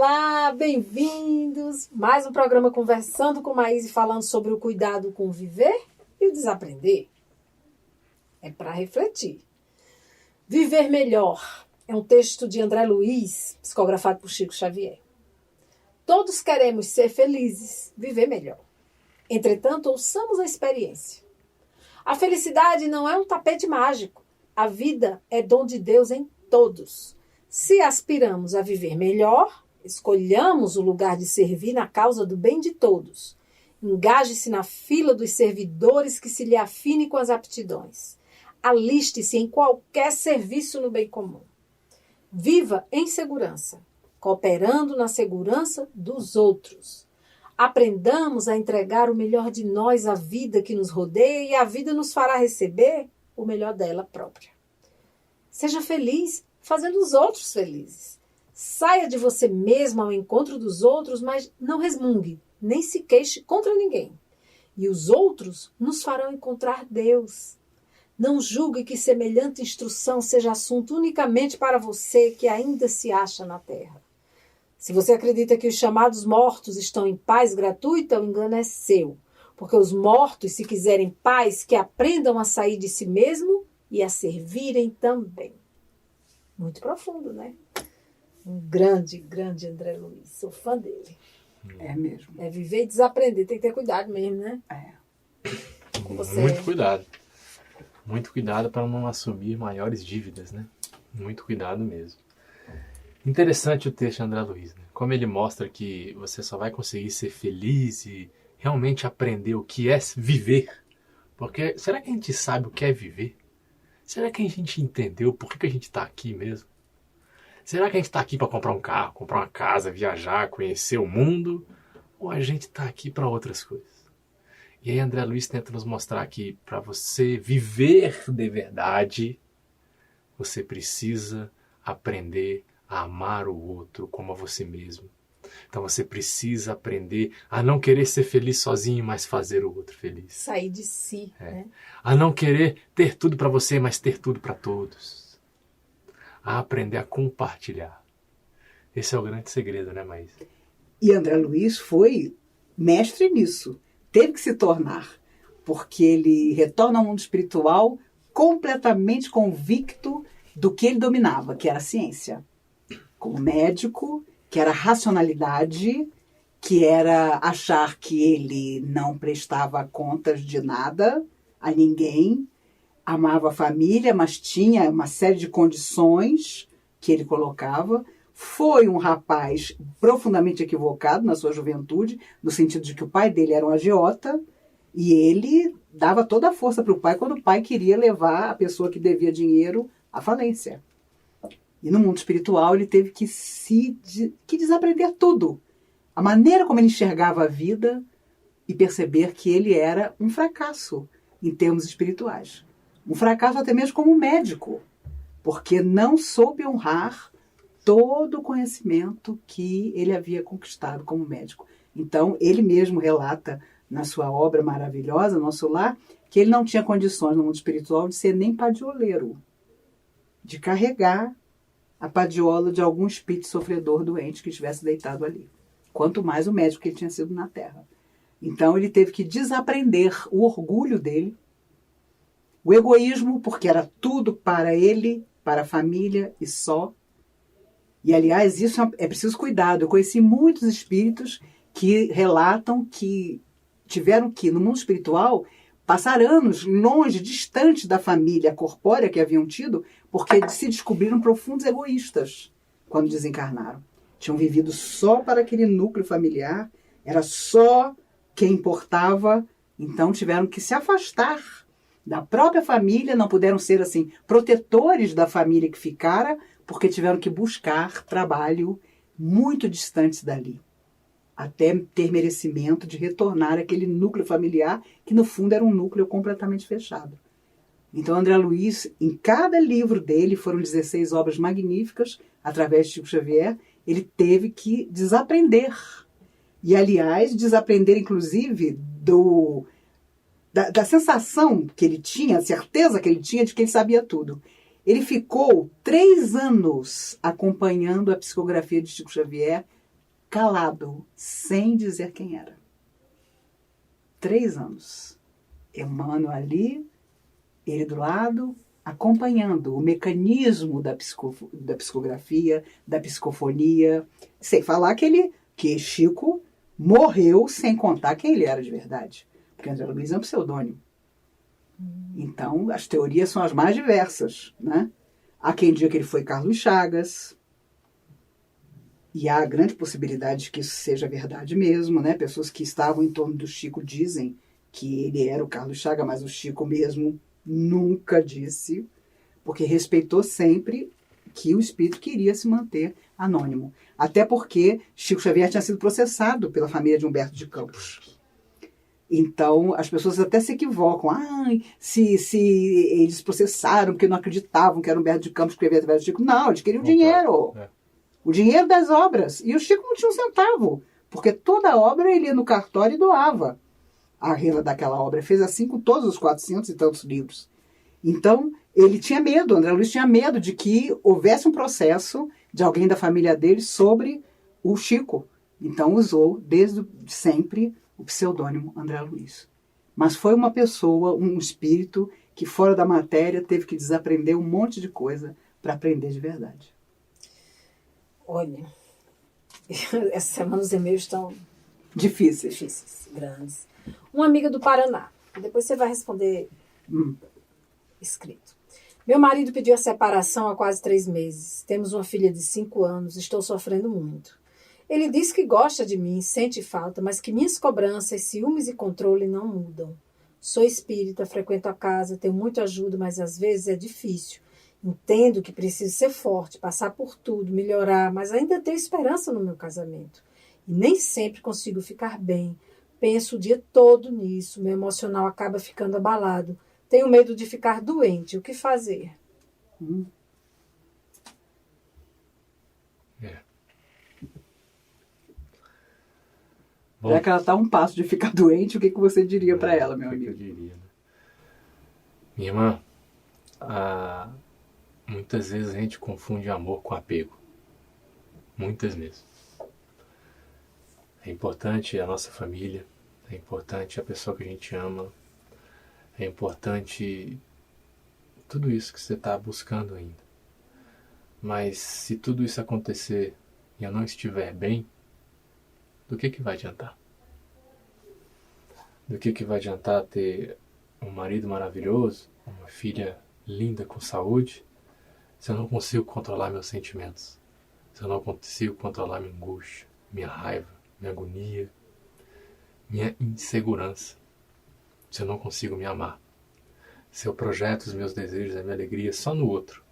Olá, bem-vindos! Mais um programa Conversando com Maíse, falando sobre o cuidado com o viver e o desaprender. É para refletir. Viver Melhor é um texto de André Luiz, psicografado por Chico Xavier. Todos queremos ser felizes, viver melhor. Entretanto, ouçamos a experiência. A felicidade não é um tapete mágico. A vida é dom de Deus em todos. Se aspiramos a viver melhor, escolhamos o lugar de servir na causa do bem de todos. Engaje-se na fila dos servidores que se lhe afine com as aptidões. Aliste-se em qualquer serviço no bem comum. Viva em segurança, cooperando na segurança dos outros. Aprendamos a entregar o melhor de nós à vida que nos rodeia e a vida nos fará receber o melhor dela própria. Seja feliz fazendo os outros felizes. Saia de você mesmo ao encontro dos outros, mas não resmungue, nem se queixe contra ninguém. E os outros nos farão encontrar Deus. Não julgue que semelhante instrução seja assunto unicamente para você que ainda se acha na terra. Se você acredita que os chamados mortos estão em paz gratuita, o engano é seu. Porque os mortos, se quiserem paz, que aprendam a sair de si mesmo e a servirem também. Muito profundo, né? Um grande André Luiz. Sou fã dele. É mesmo. É viver e desaprender. Tem que ter cuidado mesmo, né? Muito cuidado. Muito cuidado para não assumir maiores dívidas, né? Muito cuidado mesmo. Interessante o texto de André Luiz, né? Como ele mostra que você só vai conseguir ser feliz e realmente aprender o que é viver. Porque será que a gente sabe o que é viver? Será que a gente entendeu por que a gente está aqui mesmo? Será que a gente está aqui para comprar um carro, comprar uma casa, viajar, conhecer o mundo? Ou a gente está aqui para outras coisas? E aí André Luiz tenta nos mostrar que para você viver de verdade, você precisa aprender a amar o outro como a você mesmo. Então você precisa aprender a não querer ser feliz sozinho, mas fazer o outro feliz. Sair de si, né? A não querer ter tudo para você, mas ter tudo para todos. A aprender a compartilhar. Esse é o grande segredo, né, Maísa? E André Luiz foi mestre nisso. Teve que se tornar, porque ele retorna ao mundo espiritual completamente convicto do que ele dominava, que era a ciência. Como médico, que era a racionalidade, que era achar que ele não prestava contas de nada a ninguém, amava a família, mas tinha uma série de condições que ele colocava. Foi um rapaz profundamente equivocado na sua juventude, no sentido de que o pai dele era um agiota, e ele dava toda a força para o pai quando o pai queria levar a pessoa que devia dinheiro à falência. E no mundo espiritual ele teve que desaprender tudo. A maneira como ele enxergava a vida e perceber que ele era um fracasso em termos espirituais. Um fracasso até mesmo como médico, porque não soube honrar todo o conhecimento que ele havia conquistado como médico. Então, ele mesmo relata na sua obra maravilhosa, Nosso Lar, que ele não tinha condições no mundo espiritual de ser nem padioleiro, de carregar a padiola de algum espírito sofredor doente que estivesse deitado ali. Quanto mais o médico que ele tinha sido na Terra. Então, ele teve que desaprender o orgulho dele, o egoísmo, porque era tudo para ele, para a família e só. E, aliás, isso é preciso cuidado. Eu conheci muitos espíritos que relatam que tiveram que, no mundo espiritual, passar anos longe, distante da família corpórea que haviam tido, porque se descobriram profundos egoístas quando desencarnaram. Tinham vivido só para aquele núcleo familiar, era só quem importava, então tiveram que se afastar da própria família, não puderam ser assim protetores da família que ficara, porque tiveram que buscar trabalho muito distante dali, até ter merecimento de retornar àquele núcleo familiar, que no fundo era um núcleo completamente fechado. Então André Luiz, em cada livro dele, foram 16 obras magníficas, através de Chico Xavier, ele teve que desaprender. E, aliás, desaprender inclusive da sensação que ele tinha, a certeza que ele tinha de que ele sabia tudo. Ele ficou 3 anos acompanhando a psicografia de Chico Xavier calado, sem dizer quem era. 3 anos. Emmanuel ali, ele do lado, acompanhando o mecanismo da psicografia, da psicofonia, sem falar que Chico morreu sem contar quem ele era de verdade. Porque André Luiz é um pseudônimo. Então, as teorias são as mais diversas, né? Há quem diga que ele foi Carlos Chagas, e há grande possibilidade de que isso seja verdade mesmo, né? Pessoas que estavam em torno do Chico dizem que ele era o Carlos Chagas, mas o Chico mesmo nunca disse, porque respeitou sempre que o espírito queria se manter anônimo. Até porque Chico Xavier tinha sido processado pela família de Humberto de Campos. Então, as pessoas até se equivocam. Se eles processaram porque não acreditavam que era Humberto de Campos que escrevia através do Chico. Não, eles queriam dinheiro. O dinheiro das obras. E o Chico não tinha um centavo, porque toda a obra ele ia no cartório e doava a renda daquela obra. Ele fez assim com todos os 400 e tantos livros. Então, ele tinha medo, André Luiz tinha medo de que houvesse um processo de alguém da família dele sobre o Chico. Então, usou desde sempre o pseudônimo André Luiz. Mas foi uma pessoa, um espírito, que fora da matéria teve que desaprender um monte de coisa para aprender de verdade. Olha, essa semana os e-mails estão difíceis, grandes. Uma amiga do Paraná, depois você vai responder escrito. Meu marido pediu a separação há quase 3 meses. Temos uma filha de 5 anos, estou sofrendo muito. Ele diz que gosta de mim, sente falta, mas que minhas cobranças, ciúmes e controle não mudam. Sou espírita, frequento a casa, tenho muita ajuda, mas às vezes é difícil. Entendo que preciso ser forte, passar por tudo, melhorar, mas ainda tenho esperança no meu casamento. E nem sempre consigo ficar bem. Penso o dia todo nisso, meu emocional acaba ficando abalado. Tenho medo de ficar doente. O que fazer? Já que ela está a um passo de ficar doente, o que você diria para ela, meu amigo? O que eu diria, né? Minha irmã, muitas vezes a gente confunde amor com apego. Muitas vezes. É importante a nossa família, é importante a pessoa que a gente ama, é importante tudo isso que você está buscando ainda. Mas se tudo isso acontecer e eu não estiver bem, do que vai adiantar? Do que vai adiantar ter um marido maravilhoso, uma filha linda com saúde, se eu não consigo controlar meus sentimentos? Se eu não consigo controlar minha angústia, minha raiva, minha agonia, minha insegurança? Se eu não consigo me amar? Se eu projeto os meus desejos, a minha alegria só no outro?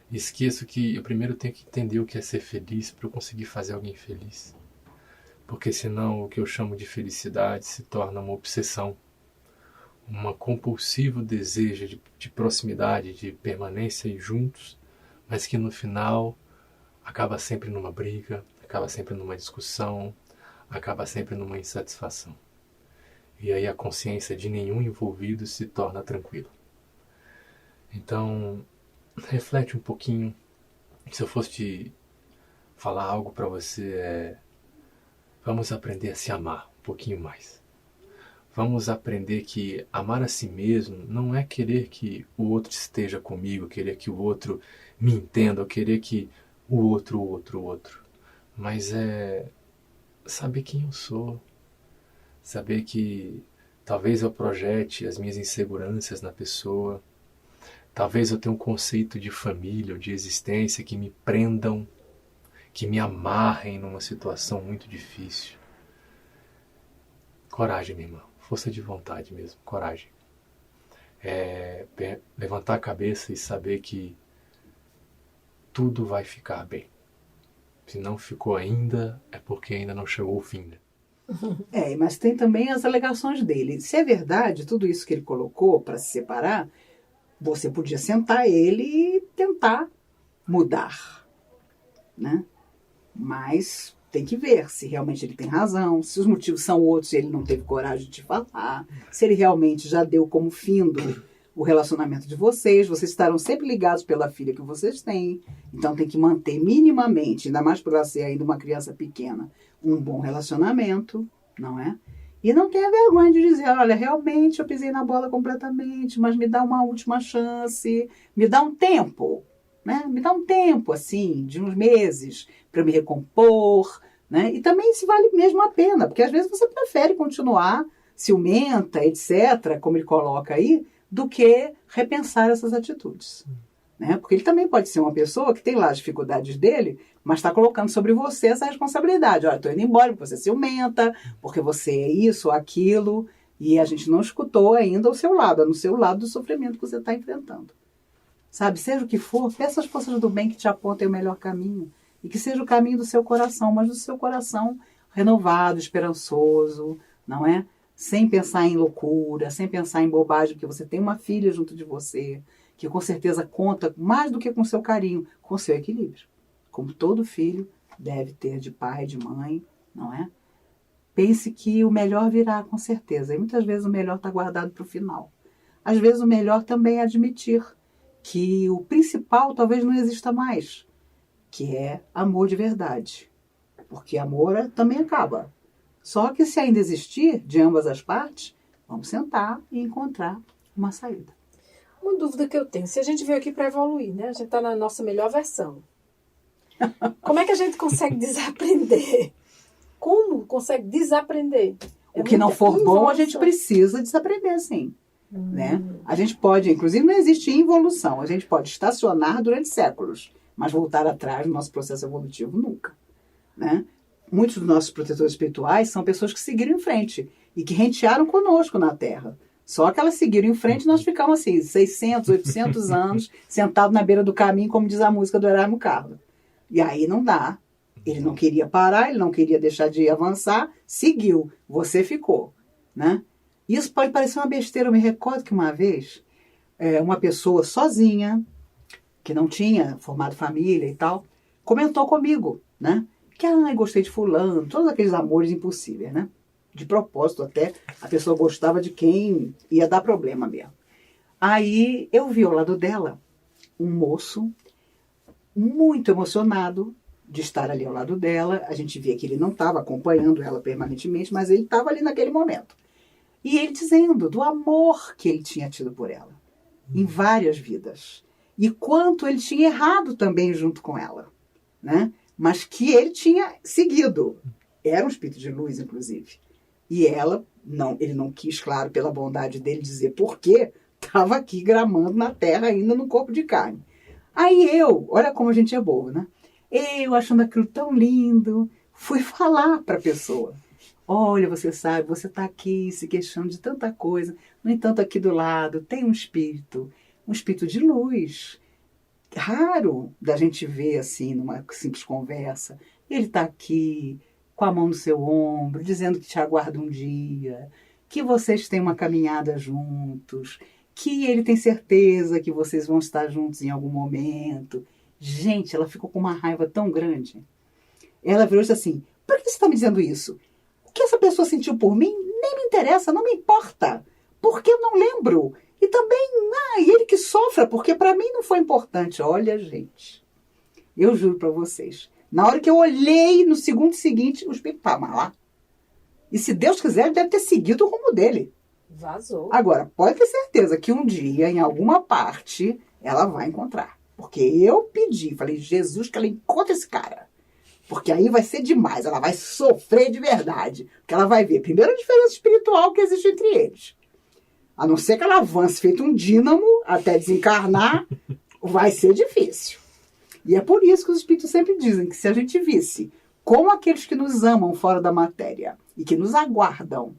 E esqueço que eu primeiro tenho que entender o que é ser feliz para eu conseguir fazer alguém feliz. Porque senão o que eu chamo de felicidade se torna uma obsessão, um compulsivo desejo de proximidade, de permanência juntos, mas que no final acaba sempre numa briga, acaba sempre numa discussão, acaba sempre numa insatisfação. E aí a consciência de nenhum envolvido se torna tranquila. Então, reflete um pouquinho. Se eu fosse te falar algo para você, vamos aprender a se amar um pouquinho mais. Vamos aprender que amar a si mesmo não é querer que o outro esteja comigo, querer que o outro me entenda, ou querer que o outro. Mas é saber quem eu sou. Saber que talvez eu projete as minhas inseguranças na pessoa. Talvez eu tenha um conceito de família ou de existência que me prendam, que me amarrem numa situação muito difícil. Coragem, minha irmã. Força de vontade mesmo. Coragem. Levantar a cabeça e saber que tudo vai ficar bem. Se não ficou ainda, é porque ainda não chegou o fim, né? Mas tem também as alegações dele. Se é verdade, tudo isso que ele colocou para se separar, você podia sentar ele e tentar mudar, né? Mas tem que ver se realmente ele tem razão, se os motivos são outros e ele não teve coragem de te falar, se ele realmente já deu como findo o relacionamento de vocês estarão sempre ligados pela filha que vocês têm, então tem que manter minimamente, ainda mais por ela ser ainda uma criança pequena, um bom relacionamento, não é? E não tenha vergonha de dizer, olha, realmente eu pisei na bola completamente, mas me dá uma última chance, me dá um tempo, né? Me dá um tempo, assim, de uns meses para eu me recompor, né? E também se vale mesmo a pena, porque às vezes você prefere continuar ciumenta, etc., como ele coloca aí, do que repensar essas atitudes. Né? Porque ele também pode ser uma pessoa que tem lá as dificuldades dele, mas está colocando sobre você essa responsabilidade. Olha, estou indo embora porque você é ciumenta, porque você é isso ou aquilo, e a gente não escutou ainda o seu lado, é no seu lado do sofrimento que você está enfrentando. Sabe, seja o que for, peça as forças do bem que te apontem o melhor caminho, e que seja o caminho do seu coração, mas do seu coração renovado, esperançoso, não é? Sem pensar em loucura, sem pensar em bobagem, porque você tem uma filha junto de você, que com certeza conta mais do que com seu carinho, com seu equilíbrio. Como todo filho deve ter de pai, de mãe, não é? Pense que o melhor virá, com certeza. E muitas vezes o melhor está guardado para o final. Às vezes o melhor também é admitir que o principal talvez não exista mais, que é amor de verdade. Porque amor também acaba. Só que se ainda existir, de ambas as partes, vamos sentar e encontrar uma saída. Uma dúvida que eu tenho, se a gente veio aqui para evoluir, né? A gente está na nossa melhor versão. Como é que a gente consegue desaprender? Como consegue desaprender? O que não for bom, a gente precisa desaprender, sim. Né? A gente pode, inclusive não existe involução, a gente pode estacionar durante séculos, mas voltar atrás no nosso processo evolutivo nunca. Né? Muitos dos nossos protetores espirituais são pessoas que seguiram em frente e que rentearam conosco na Terra. Só que elas seguiram em frente e nós ficamos assim, 600, 800 anos, sentados na beira do caminho, como diz a música do Erasmo Carlos. E aí não dá. Ele não queria parar, ele não queria deixar de avançar, seguiu. Você ficou. Né? Isso pode parecer uma besteira. Eu me recordo que uma vez, uma pessoa sozinha, que não tinha formado família e tal, comentou comigo, né? Que, gostei de fulano, todos aqueles amores impossíveis, né? De propósito até, a pessoa gostava de quem ia dar problema mesmo. Aí eu vi ao lado dela um moço muito emocionado de estar ali ao lado dela. A gente via que ele não estava acompanhando ela permanentemente, mas ele estava ali naquele momento. E ele dizendo do amor que ele tinha tido por ela, em várias vidas. E quanto ele tinha errado também junto com ela, né? Mas que ele tinha seguido. Era um espírito de luz, inclusive. E ele não quis, claro, pela bondade dele, dizer por quê, estava aqui gramando na terra ainda no corpo de carne. Aí olha como a gente é bobo, né? Eu, achando aquilo tão lindo, fui falar para a pessoa. Olha, você sabe, você está aqui se queixando de tanta coisa. No entanto, aqui do lado tem um espírito de luz. Raro da gente ver assim, numa simples conversa. Ele está aqui com a mão no seu ombro, dizendo que te aguarda um dia, que vocês têm uma caminhada juntos, que ele tem certeza que vocês vão estar juntos em algum momento. Gente, ela ficou com uma raiva tão grande. Ela virou e disse assim, por que você está me dizendo isso? O que essa pessoa sentiu por mim nem me interessa, não me importa, porque eu não lembro. E também, e ele que sofra, porque para mim não foi importante. Olha, gente, eu juro para vocês, na hora que eu olhei, no segundo seguinte, o espírito estava lá. E se Deus quiser, ele deve ter seguido o rumo dele. Vazou. Agora, pode ter certeza que um dia, em alguma parte, ela vai encontrar. Porque eu pedi, falei, Jesus, que ela encontre esse cara. Porque aí vai ser demais, ela vai sofrer de verdade. Porque ela vai ver, primeiro, a diferença espiritual que existe entre eles. A não ser que ela avance feito um dínamo até desencarnar, vai ser difícil. E é por isso que os espíritos sempre dizem que se a gente visse como aqueles que nos amam fora da matéria e que nos aguardam,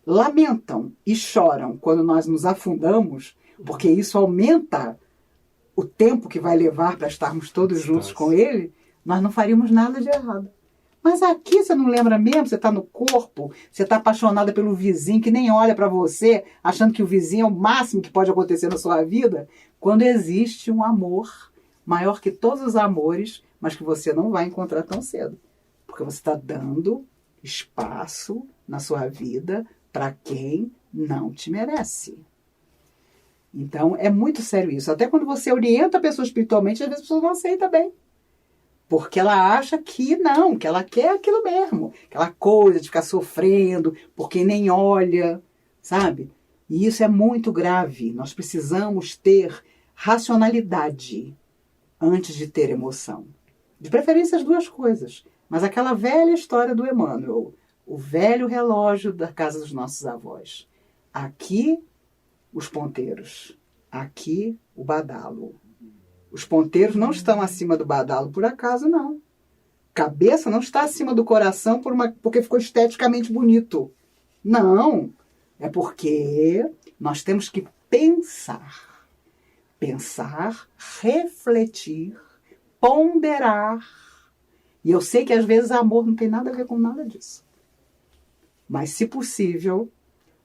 lamentam e choram quando nós nos afundamos, porque isso aumenta o tempo que vai levar para estarmos todos juntos com ele, nós não faríamos nada de errado. Mas aqui você não lembra mesmo, você está no corpo, você está apaixonada pelo vizinho que nem olha para você, achando que o vizinho é o máximo que pode acontecer na sua vida, quando existe um amor maior que todos os amores, mas que você não vai encontrar tão cedo. Porque você está dando espaço na sua vida para quem não te merece. Então, é muito sério isso. Até quando você orienta a pessoa espiritualmente, às vezes a pessoa não aceita bem. Porque ela acha que não, que ela quer aquilo mesmo. Aquela coisa de ficar sofrendo porque nem olha, sabe? E isso é muito grave. Nós precisamos ter racionalidade antes de ter emoção. De preferência as duas coisas. Mas aquela velha história do Emmanuel, o velho relógio da casa dos nossos avós. Aqui, os ponteiros. Aqui, o badalo. Os ponteiros não estão acima do badalo por acaso, não. Cabeça não está acima do coração porque ficou esteticamente bonito. Não. É porque nós temos que pensar. Pensar, refletir, ponderar. E eu sei que às vezes amor não tem nada a ver com nada disso. Mas, se possível,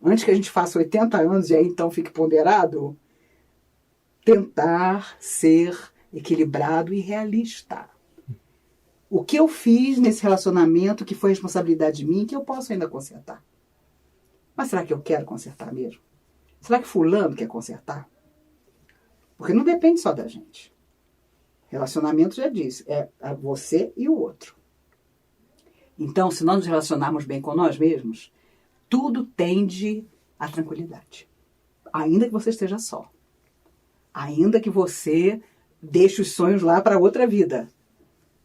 antes que a gente faça 80 anos e aí então fique ponderado, tentar ser equilibrado e realista. O que eu fiz nesse relacionamento que foi responsabilidade minha, que eu posso ainda consertar? Mas será que eu quero consertar mesmo? Será que fulano quer consertar? Porque não depende só da gente. Relacionamento, já disse, é você e o outro. Então, se nós nos relacionarmos bem com nós mesmos, tudo tende à tranquilidade. Ainda que você esteja só. Ainda que você deixe os sonhos lá para outra vida.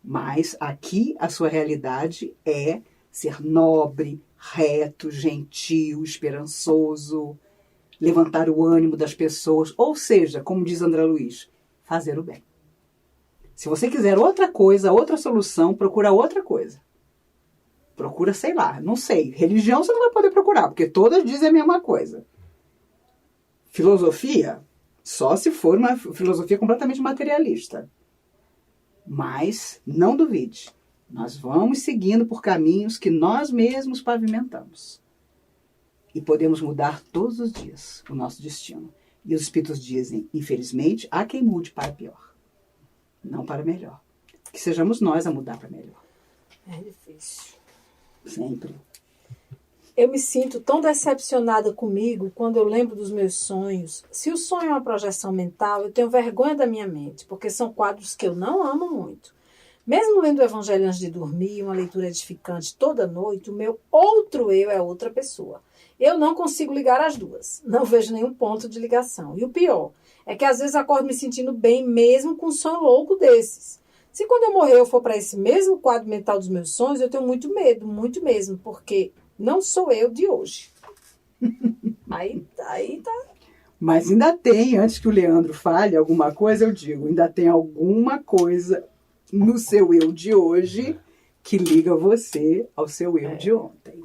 Mas aqui a sua realidade é ser nobre, reto, gentil, esperançoso, levantar o ânimo das pessoas. Ou seja, como diz André Luiz, fazer o bem. Se você quiser outra coisa, outra solução, procura outra coisa. Procura, sei lá, não sei. Religião você não vai poder procurar, porque todas dizem a mesma coisa. Filosofia, só se for uma filosofia completamente materialista. Mas não duvide, nós vamos seguindo por caminhos que nós mesmos pavimentamos. E podemos mudar todos os dias o nosso destino. E os espíritos dizem, infelizmente, há quem mude para pior. Não para melhor. Que sejamos nós a mudar para melhor. É difícil. Sempre. Eu me sinto tão decepcionada comigo quando eu lembro dos meus sonhos. Se o sonho é uma projeção mental, eu tenho vergonha da minha mente, porque são quadros que eu não amo muito. Mesmo lendo o Evangelho antes de dormir, uma leitura edificante toda noite, o meu outro eu é outra pessoa. Eu não consigo ligar as duas. Não vejo nenhum ponto de ligação. E o pior é que às vezes acordo me sentindo bem mesmo com um sonho louco desses. Se quando eu morrer eu for para esse mesmo quadro mental dos meus sonhos, eu tenho muito medo, muito mesmo, porque não sou eu de hoje. Aí tá. Mas ainda tem, antes que o Leandro fale alguma coisa, eu digo, ainda tem alguma coisa no seu eu de hoje que liga você ao seu eu de ontem.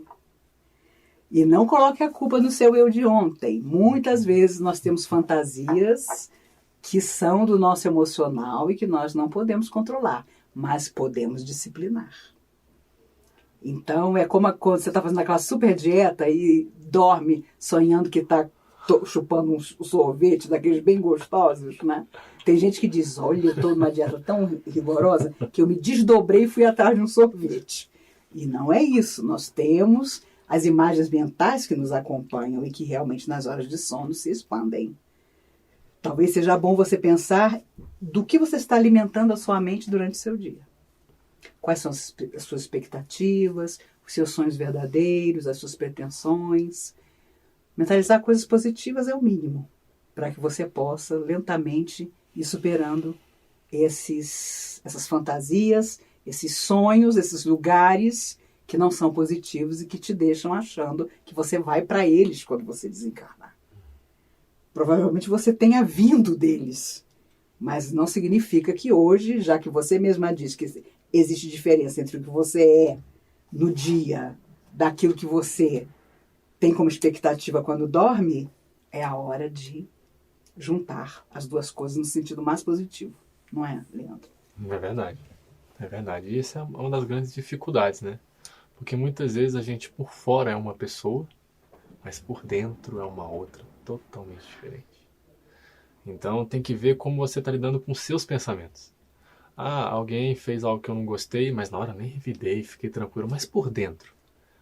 E não coloque a culpa no seu eu de ontem. Muitas vezes nós temos fantasias que são do nosso emocional e que nós não podemos controlar, mas podemos disciplinar. Então, é como quando você está fazendo aquela super dieta e dorme sonhando que está chupando um sorvete daqueles bem gostosos, né? Tem gente que diz, olha, eu estou numa dieta tão rigorosa que eu me desdobrei e fui atrás de um sorvete. E não é isso. Nós temos as imagens mentais que nos acompanham e que realmente nas horas de sono se expandem. Talvez seja bom você pensar do que você está alimentando a sua mente durante o seu dia. Quais são as suas expectativas, os seus sonhos verdadeiros, as suas pretensões. Mentalizar coisas positivas é o mínimo, para que você possa lentamente ir superando essas fantasias, esses sonhos, esses lugares que não são positivos e que te deixam achando que você vai para eles quando você desencarnar. Provavelmente você tenha vindo deles, mas não significa que hoje, já que você mesma diz que existe diferença entre o que você é no dia, daquilo que você tem como expectativa quando dorme, é a hora de juntar as duas coisas no sentido mais positivo. Não é, Leandro? É verdade. É verdade. E essa é uma das grandes dificuldades, né? Porque muitas vezes a gente por fora é uma pessoa, mas por dentro é uma outra, totalmente diferente. Então tem que ver como você está lidando com os seus pensamentos. Ah, alguém fez algo que eu não gostei, mas na hora nem revidei, fiquei tranquilo. Mas por dentro,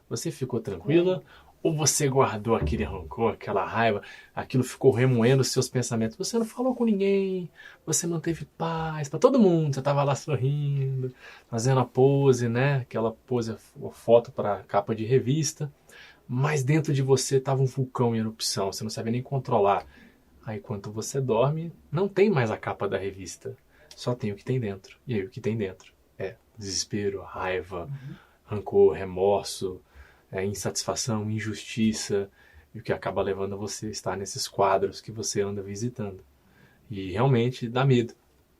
você ficou tranquila Ou você guardou aquele rancor, aquela raiva, aquilo ficou remoendo os seus pensamentos. Você não falou com ninguém, você não teve paz para todo mundo. Você estava lá sorrindo, fazendo a pose, né? Aquela pose, a foto para capa de revista. Mas dentro de você estava um vulcão em erupção, você não sabia nem controlar. Aí quando você dorme, não tem mais a capa da revista. Só tem o que tem dentro. E aí o que tem dentro é desespero, raiva, rancor, remorso, insatisfação, injustiça, e o que acaba levando a você a estar nesses quadros que você anda visitando. E realmente dá medo,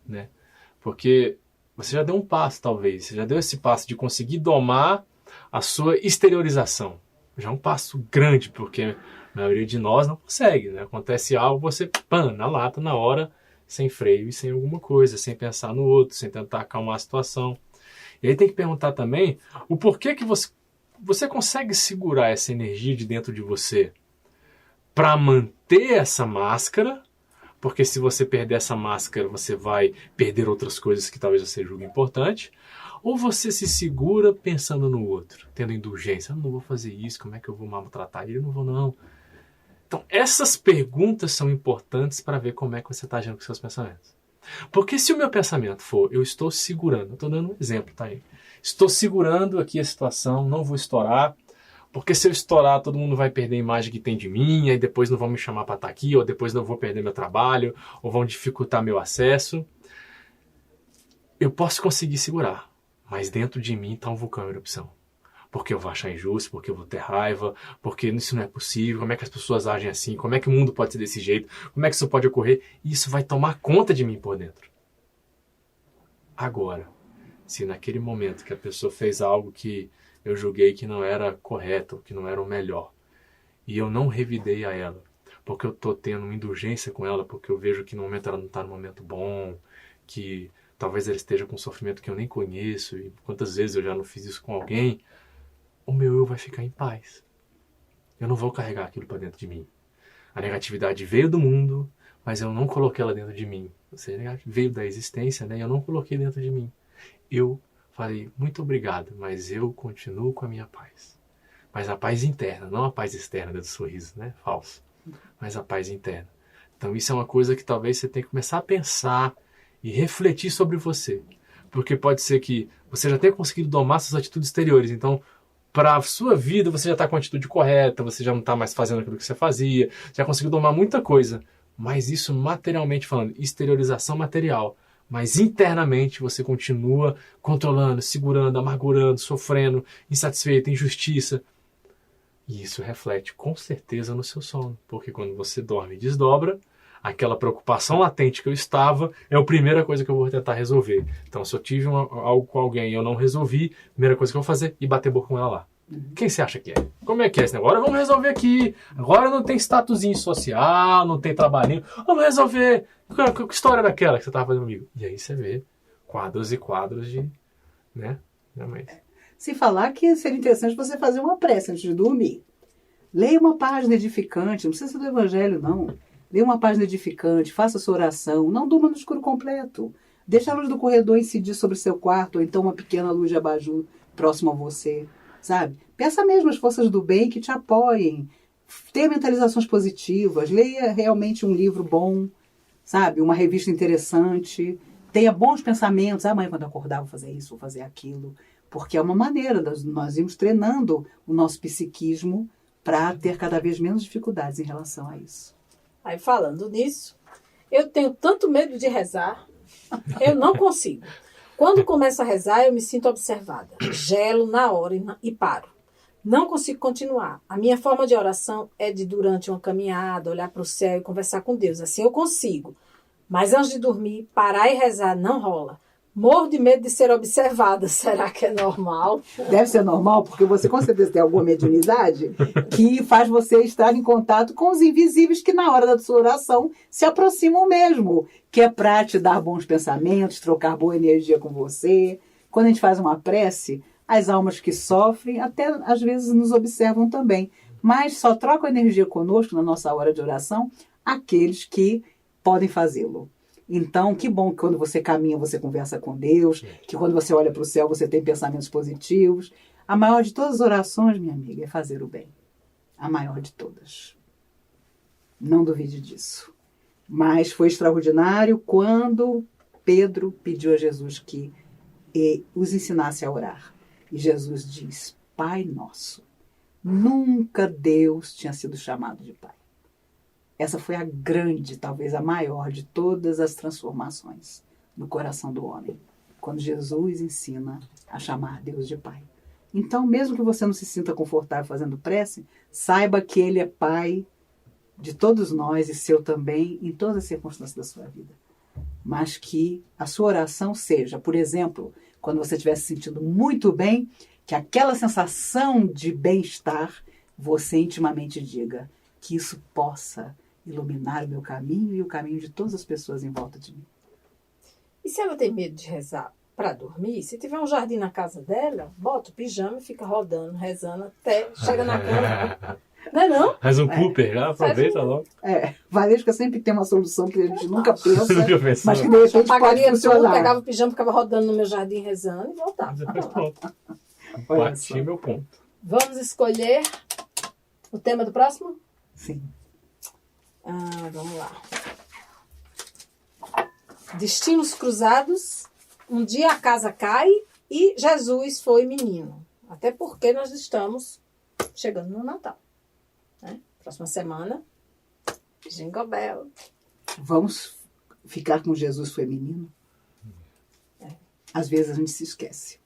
né? Porque você já deu um passo, talvez, você já deu esse passo de conseguir domar a sua exteriorização. Já é um passo grande, porque a maioria de nós não consegue, né? Acontece algo, você, na lata, na hora, sem freio e sem alguma coisa, sem pensar no outro, sem tentar acalmar a situação. E aí tem que perguntar também o porquê que você consegue segurar essa energia de dentro de você para manter essa máscara, porque se você perder essa máscara, você vai perder outras coisas que talvez você julgue importante, ou você se segura pensando no outro, tendo indulgência. Eu não vou fazer isso, como é que eu vou maltratar ele? Eu não vou, não. Então, essas perguntas são importantes para ver como é que você está agindo com seus pensamentos. Porque se o meu pensamento for, eu estou segurando, eu estou dando um exemplo, tá aí? Estou segurando aqui a situação, não vou estourar, porque se eu estourar, todo mundo vai perder a imagem que tem de mim, aí depois não vão me chamar para estar aqui, ou depois não vou perder meu trabalho, ou vão dificultar meu acesso. Eu posso conseguir segurar, mas dentro de mim está um vulcão em erupção. Porque eu vou achar injusto, porque eu vou ter raiva, porque isso não é possível, como é que as pessoas agem assim, como é que o mundo pode ser desse jeito, como é que isso pode ocorrer, e isso vai tomar conta de mim por dentro. Agora, se naquele momento que a pessoa fez algo que eu julguei que não era correto, que não era o melhor, e eu não revidei a ela, porque eu estou tendo uma indulgência com ela, porque eu vejo que no momento ela não está no momento bom, que talvez ela esteja com um sofrimento que eu nem conheço, e quantas vezes eu já não fiz isso com alguém, o meu eu vai ficar em paz. Eu não vou carregar aquilo para dentro de mim. A negatividade veio do mundo, mas eu não coloquei ela dentro de mim. Ou seja, veio da existência, né? E eu não coloquei dentro de mim. Eu falei, muito obrigado, mas eu continuo com a minha paz. Mas a paz interna, não a paz externa do sorriso, né? Falso. Mas a paz interna. Então isso é uma coisa que talvez você tenha que começar a pensar e refletir sobre você. Porque pode ser que você já tenha conseguido domar suas atitudes exteriores. Então, para a sua vida, você já está com a atitude correta, você já não está mais fazendo aquilo que você fazia, já conseguiu domar muita coisa. Mas isso materialmente falando, exteriorização material. Mas internamente você continua controlando, segurando, amargurando, sofrendo, insatisfeito, injustiça. E isso reflete com certeza no seu sono. Porque quando você dorme e desdobra, aquela preocupação latente que eu estava é a primeira coisa que eu vou tentar resolver. Então, se eu tive algo com alguém e eu não resolvi, a primeira coisa que eu vou fazer é bater boca com ela lá. Quem você acha que é? Como é que é esse negócio? Agora vamos resolver aqui. Agora não tem statusinho social, não tem trabalhinho. Vamos resolver. Que história era aquela que você estava fazendo comigo? E aí você vê quadros e quadros de... né? Se falar que seria interessante você fazer uma prece antes de dormir. Leia uma página edificante, não precisa ser do Evangelho, não. Leia uma página edificante, faça sua oração, não durma no escuro completo. Deixa a luz do corredor incidir sobre seu quarto, ou então uma pequena luz de abajur próximo a você, sabe? Peça mesmo as forças do bem que te apoiem. Tenha mentalizações positivas, leia realmente um livro bom, sabe? Uma revista interessante, tenha bons pensamentos. Amanhã quando eu acordar vou fazer isso, vou fazer aquilo. Porque é uma maneira, nós irmos treinando o nosso psiquismo para ter cada vez menos dificuldades em relação a isso. Aí falando nisso, eu tenho tanto medo de rezar, eu não consigo. Quando começo a rezar, eu me sinto observada. Gelo na hora e paro. Não consigo continuar. A minha forma de oração é de, durante uma caminhada, olhar para o céu e conversar com Deus. Assim eu consigo. Mas antes de dormir, parar e rezar não rola. Morro de medo de ser observada. Será que é normal? Deve ser normal, porque você com certeza tem alguma mediunidade que faz você estar em contato com os invisíveis que na hora da sua oração se aproximam mesmo. Que é para te dar bons pensamentos, trocar boa energia com você. Quando a gente faz uma prece, as almas que sofrem até às vezes nos observam também. Mas só trocam energia conosco na nossa hora de oração aqueles que podem fazê-lo. Então, que bom que quando você caminha, você conversa com Deus, que quando você olha para o céu, você tem pensamentos positivos. A maior de todas as orações, minha amiga, é fazer o bem. a maior de todas. Não duvide disso. Mas foi extraordinário quando Pedro pediu a Jesus que os ensinasse a orar. E Jesus diz, Pai Nosso. Nunca Deus tinha sido chamado de Pai. Essa foi a grande, talvez a maior de todas as transformações no coração do homem. Quando Jesus ensina a chamar Deus de Pai. Então, mesmo que você não se sinta confortável fazendo prece, saiba que Ele é Pai de todos nós e seu também, em todas as circunstâncias da sua vida. Mas que a sua oração seja, por exemplo, quando você estiver se sentindo muito bem, que aquela sensação de bem-estar, você intimamente diga que isso possa iluminar o meu caminho e o caminho de todas as pessoas em volta de mim. E se ela tem medo de rezar para dormir, se tiver um jardim na casa dela, bota o pijama e fica rodando, rezando até chega na cama. Não é não? Faz um Cooper, já aproveita logo. Valesca sempre tem uma solução que a gente nunca pensa, Nunca pensou. mas que de repente pode Pagaria tudo, funcionar. pegava o pijama, ficava rodando no meu jardim rezando e voltava. Depois pronto. Olha Bati só. meu ponto. Vamos escolher o tema do próximo? Sim. Vamos lá. Destinos cruzados, um dia a casa cai e Jesus foi menino. Até porque nós estamos chegando no Natal. Né? Próxima semana, Jingle Bell. Vamos ficar com Jesus foi menino? Às vezes a gente se esquece.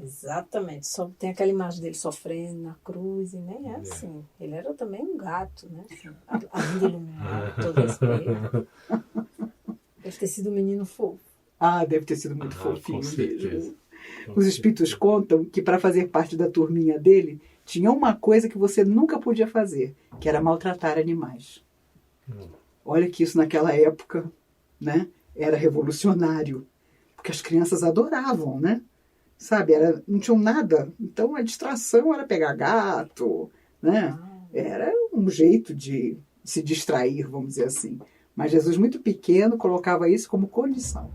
Exatamente. Só tem aquela imagem dele sofrendo na cruz e nem é assim. Ele era também um gato, né? A vida iluminada, todo respeito. Deve ter sido um menino fofo. Deve ter sido muito fofinho Com mesmo. certeza. Os espíritos contam que para fazer parte da turminha dele, tinha uma coisa que você nunca podia fazer, que era maltratar animais. Olha que isso naquela época, né, era revolucionário. Porque as crianças adoravam, né? Sabe, não tinham nada. Então a distração era pegar gato, né? Era um jeito de se distrair, vamos dizer assim. Mas Jesus, muito pequeno, colocava isso como condição.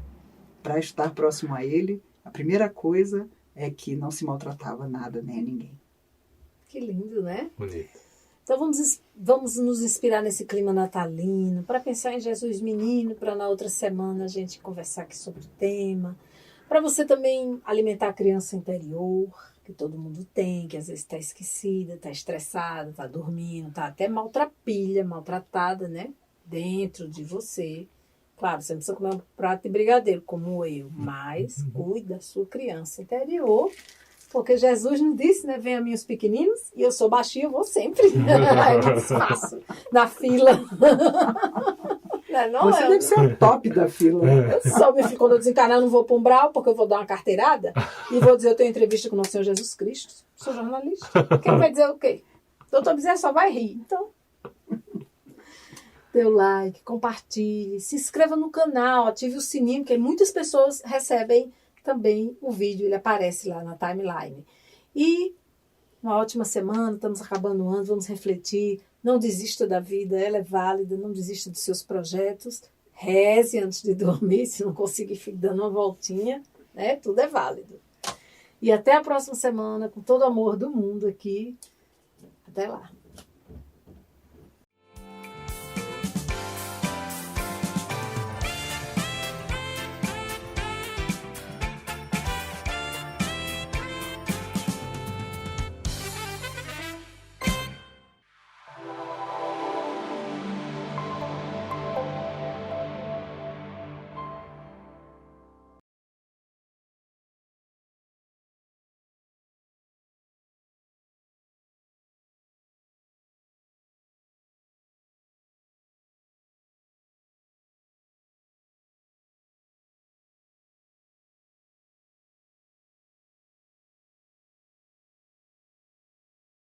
Para estar próximo a ele, a primeira coisa é que não se maltratava nada nem a ninguém. Que lindo, né? Bonito. Então vamos nos inspirar nesse clima natalino, para pensar em Jesus menino, para na outra semana a gente conversar aqui sobre o tema. Para você também alimentar a criança interior, que todo mundo tem, que às vezes está esquecida, está estressada, está dormindo, está até maltratada, né? Dentro de você. Claro, você não precisa comer um prato de brigadeiro, como eu, mas cuide da sua criança interior, porque Jesus não disse, né? Venha a mim os pequeninos, e eu sou baixinha, eu vou sempre. É mais fácil. Na fila. Não Você é. deve ser o top da fila. Eu sou, meu filho, quando eu desencarnar, eu não vou para um umbral, porque eu vou dar uma carteirada e vou dizer, eu tenho entrevista com o nosso Senhor Jesus Cristo. Sou jornalista. Quem vai dizer o quê? Doutor Bezerra só vai rir. Então, dê o like, compartilhe, se inscreva no canal, ative o sininho, porque muitas pessoas recebem também o vídeo, ele aparece lá na timeline. E uma ótima semana, estamos acabando o ano, vamos refletir. Não desista da vida, ela é válida, não desista dos seus projetos. Reze antes de dormir, se não conseguir, fique dando uma voltinha, né? Tudo é válido. E até a próxima semana, com todo o amor do mundo aqui. Até lá.